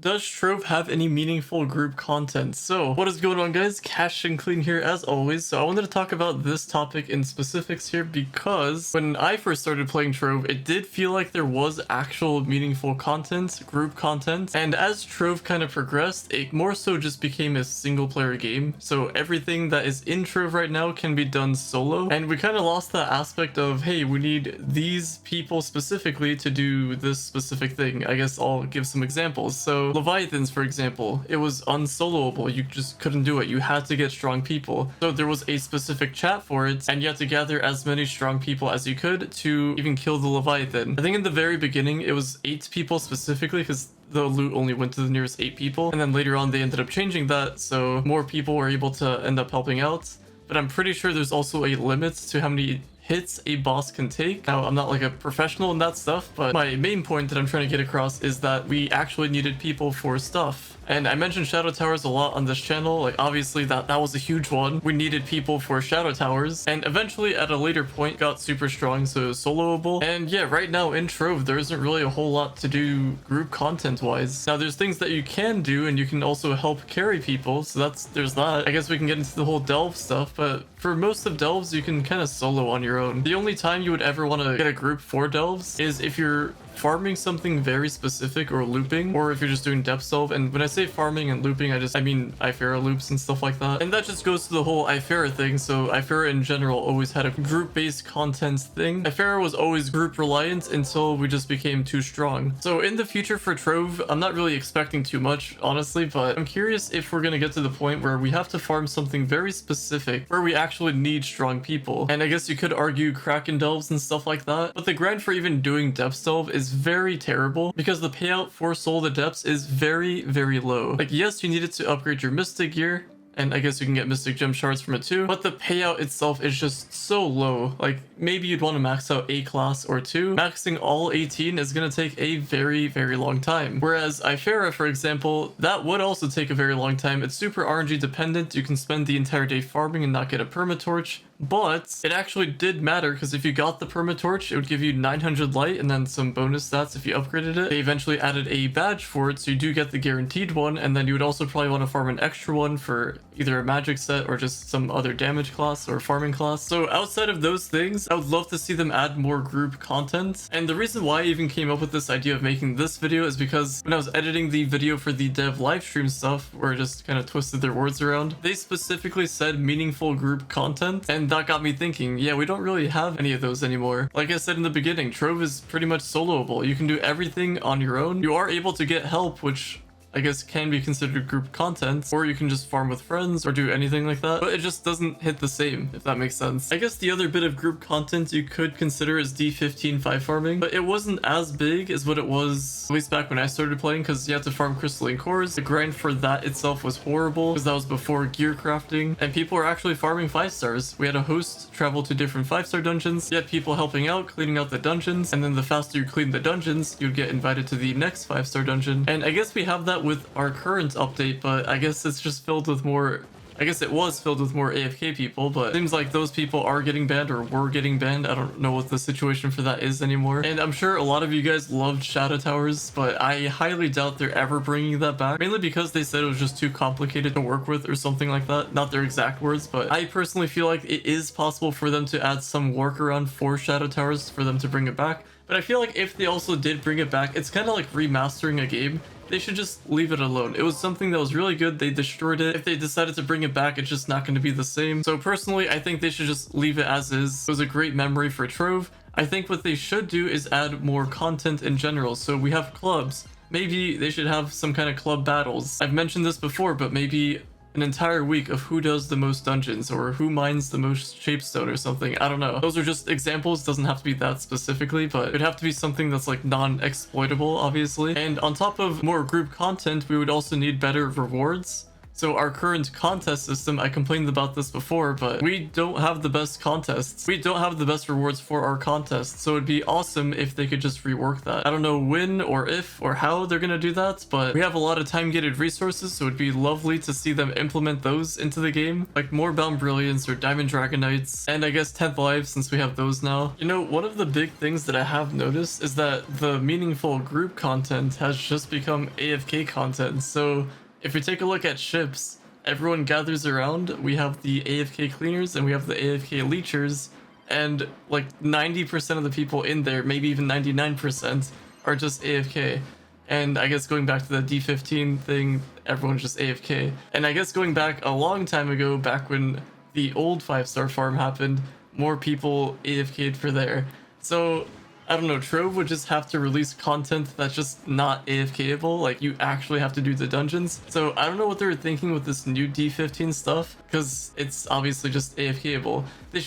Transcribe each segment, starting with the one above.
does Trove have any meaningful group content? So what is going on, guys? Cash and Clean here as always. So I wanted to talk about this topic in specifics here because when I first started playing Trove, it did feel like there was actual meaningful content, group content, and as Trove kind of progressed, it more so just became a single player game. So everything that is in Trove right now can be done solo, and we kind of lost that aspect of, hey, we need these people specifically to do this specific thing. I guess I'll give some examples. So Leviathans, for example, it was unsoloable. You just couldn't do it. You had to get strong people. So there was a specific chat for it, and you had to gather as many strong people as you could to even kill the Leviathan. I think in the very beginning, it was 8 people specifically because the loot only went to the nearest 8 people. And then later on, they ended up changing that, so more people were able to end up helping out. But I'm pretty sure there's also a limit to how many hits a boss can take. Now, I'm not like a professional in that stuff, but my main point that I'm trying to get across is that we actually needed people for stuff. And I mentioned Shadow Towers a lot on this channel. Like, obviously that was a huge one. We needed people for Shadow Towers, and eventually at a later point got super strong, so soloable. And yeah, right now in Trove, there isn't really a whole lot to do group content wise. Now, there's things that you can do, and you can also help carry people, so there's that. I guess we can get into the whole delve stuff, but for most of delves, you can kind of solo on your own. The only time you would ever want to get a group for delves is if you're farming something very specific or looping, or if you're just doing depth delve. And when I say farming and looping, I mean Ifera loops and stuff like that. And that just goes to the whole Ifera thing. So Ifera in general always had a group-based content thing. Ifera was always group reliant until we just became too strong. So in the future for Trove, I'm not really expecting too much, honestly, but I'm curious if we're gonna get to the point where we have to farm something very specific, where we actually need strong people. And I guess you could argue Kraken delves and stuff like that, but the grind for even doing depth delve is very terrible because the payout for Soul of the Depths is very, very low. Like, yes, you needed to upgrade your Mystic gear, and I guess you can get Mystic Gem Shards from it too, but the payout itself is just so low. Like, maybe you'd want to max out A class or 2. Maxing all 18 is going to take a very, very long time. Whereas Ifera, for example, that would also take a very long time. It's super RNG dependent. You can spend the entire day farming and not get a permatorch. But it actually did matter because if you got the permatorch, it would give you 900 light and then some bonus stats if you upgraded it. They eventually added a badge for it, so you do get the guaranteed one, and then you would also probably want to farm an extra one for either a magic set or just some other damage class or farming class. So outside of those things, I would love to see them add more group content. And the reason why I even came up with this idea of making this video is because when I was editing the video for the dev livestream stuff, where I just kind of twisted their words around, they specifically said meaningful group content, and that got me thinking, yeah, we don't really have any of those anymore. Like I said in the beginning, Trove is pretty much soloable. You can do everything on your own. You are able to get help, which I guess can be considered group content, or you can just farm with friends or do anything like that, but it just doesn't hit the same, if that makes sense. I guess the other bit of group content you could consider is D15 5 farming, but it wasn't as big as what it was, at least back when I started playing, because you had to farm crystalline cores. The grind for that itself was horrible, because that was before gear crafting, and people were actually farming 5 stars. We had a host travel to different 5-star dungeons, you had people helping out, cleaning out the dungeons, and then the faster you clean the dungeons, you'd get invited to the next 5-star dungeon. And I guess we have that with our current update, but I guess it's just filled with more, I guess it was filled with more AFK people, but it seems like those people are getting banned or were getting banned. I don't know what the situation for that is anymore. And I'm sure a lot of you guys loved Shadow Towers, but I highly doubt they're ever bringing that back, mainly because they said it was just too complicated to work with or something like that. Not their exact words, but I personally feel like it is possible for them to add some workaround for Shadow Towers for them to bring it back. But I feel like if they also did bring it back, it's kind of like remastering a game. They should just leave it alone. It was something that was really good. They destroyed it. If they decided to bring it back, it's just not going to be the same. So personally, I think they should just leave it as is. It was a great memory for Trove. I think what they should do is add more content in general. So we have clubs. Maybe they should have some kind of club battles. I've mentioned this before, but maybe an entire week of who does the most dungeons or who mines the most shapestone or something. I don't know. Those are just examples. Doesn't have to be that specifically, but it'd have to be something that's like non-exploitable, obviously. And on top of more group content, we would also need better rewards. So our current contest system, I complained about this before, but we don't have the best contests. We don't have the best rewards for our contests. So it'd be awesome if they could just rework that. I don't know when or if or how they're gonna do that, but we have a lot of time-gated resources, so it'd be lovely to see them implement those into the game. Like more Bound Brilliance or Diamond Dragonites, and I guess 10th Lives since we have those now. You know, one of the big things that I have noticed is that the meaningful group content has just become AFK content. So if we take a look at ships, everyone gathers around, we have the AFK cleaners and we have the AFK leechers, and like 90% of the people in there, maybe even 99%, are just AFK. And I guess going back to the D15 thing, everyone's just AFK. And I guess going back a long time ago, back when the old 5-star farm happened, more people AFK'd for there. So I don't know, Trove would just have to release content that's just not AFKable, like you actually have to do the dungeons. So I don't know what they were thinking with this new D15 stuff, because it's obviously just AFKable.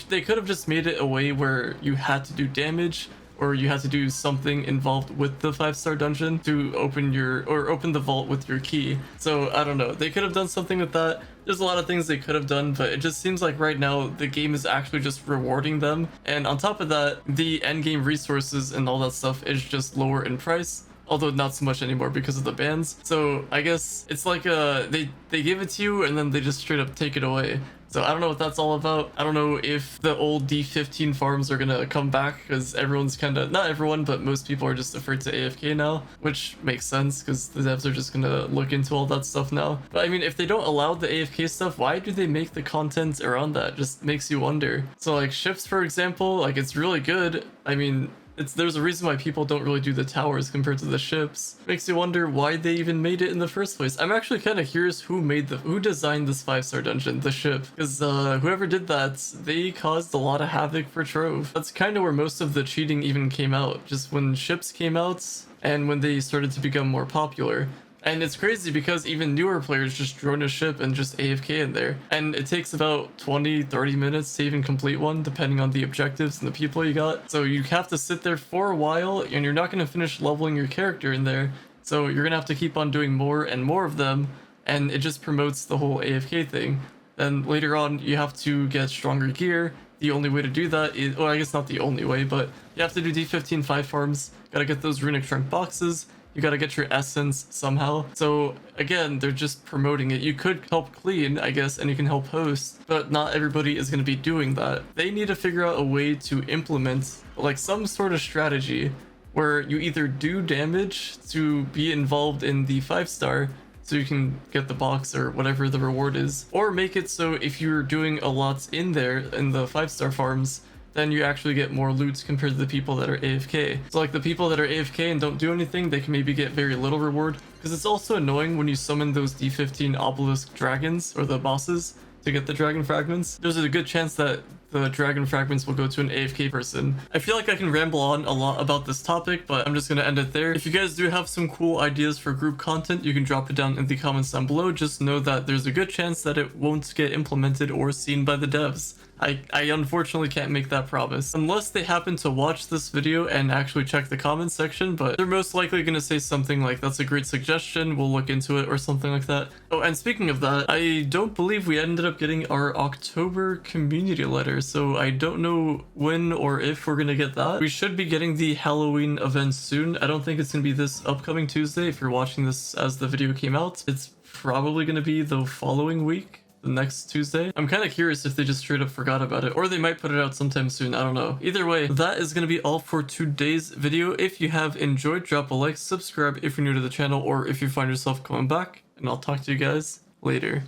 They could have just made it a way where you had to do damage, or you had to do something involved with the 5-star dungeon to open the vault with your key. So I don't know, they could have done something with that. There's a lot of things they could have done, but it just seems like right now the game is actually just rewarding them. And on top of that, the endgame resources and all that stuff is just lower in price. Although not so much anymore because of the bans. So I guess it's like they give it to you and then they just straight up take it away. So I don't know what that's all about. I don't know if the old D15 farms are gonna come back, because everyone's kind of, not everyone, but most people are just afraid to AFK now, which makes sense because the devs are just gonna look into all that stuff now. But I mean, if they don't allow the AFK stuff, why do they make the content around that? Just makes you wonder. So like ships, for example, like it's really good. I mean, there's a reason why people don't really do the towers compared to the ships. Makes you wonder why they even made it in the first place. I'm actually kind of curious who designed this 5-star dungeon, the ship, because whoever did that, they caused a lot of havoc for Trove. That's kind of where most of the cheating even came out, just when ships came out and when they started to become more popular. And it's crazy because even newer players just drone a ship and just AFK in there. And it takes about 20-30 minutes to even complete one, depending on the objectives and the people you got. So you have to sit there for a while, and you're not going to finish leveling your character in there. So you're going to have to keep on doing more and more of them, and it just promotes the whole AFK thing. Then later on, you have to get stronger gear. The only way to do that is, well, I guess not the only way, but you have to do D15 5 farms. Gotta get those runic trunk boxes. You gotta get your essence somehow. So again, they're just promoting it. You could help clean, I guess, and you can help host, but not everybody is gonna be doing that. They need to figure out a way to implement like some sort of strategy where you either do damage to be involved in the 5-star so you can get the box or whatever the reward is, or make it so if you're doing a lot in there in the 5-star farms, then you actually get more loot compared to the people that are AFK. So like the people that are AFK and don't do anything, they can maybe get very little reward, because it's also annoying when you summon those D15 obelisk dragons or the bosses to get the dragon fragments. There's a good chance that the dragon fragments will go to an AFK person. I feel like I can ramble on a lot about this topic, but I'm just gonna end it there. If you guys do have some cool ideas for group content, you can drop it down in the comments down below. Just know that there's a good chance that it won't get implemented or seen by the devs. I unfortunately can't make that promise unless they happen to watch this video and actually check the comments section, but they're most likely going to say something like, that's a great suggestion, we'll look into it, or something like that. Oh, and speaking of that, I don't believe we ended up getting our October community letter, so I don't know when or if we're going to get that. We should be getting the Halloween event soon. I don't think it's going to be this upcoming Tuesday. If you're watching this as the video came out, it's probably going to be the following week, the next Tuesday. I'm kind of curious if they just straight up forgot about it, or they might put it out sometime soon. I don't know. Either way, that is going to be all for today's video. If you have enjoyed, drop a like, subscribe if you're new to the channel, or if you find yourself coming back, and I'll talk to you guys later.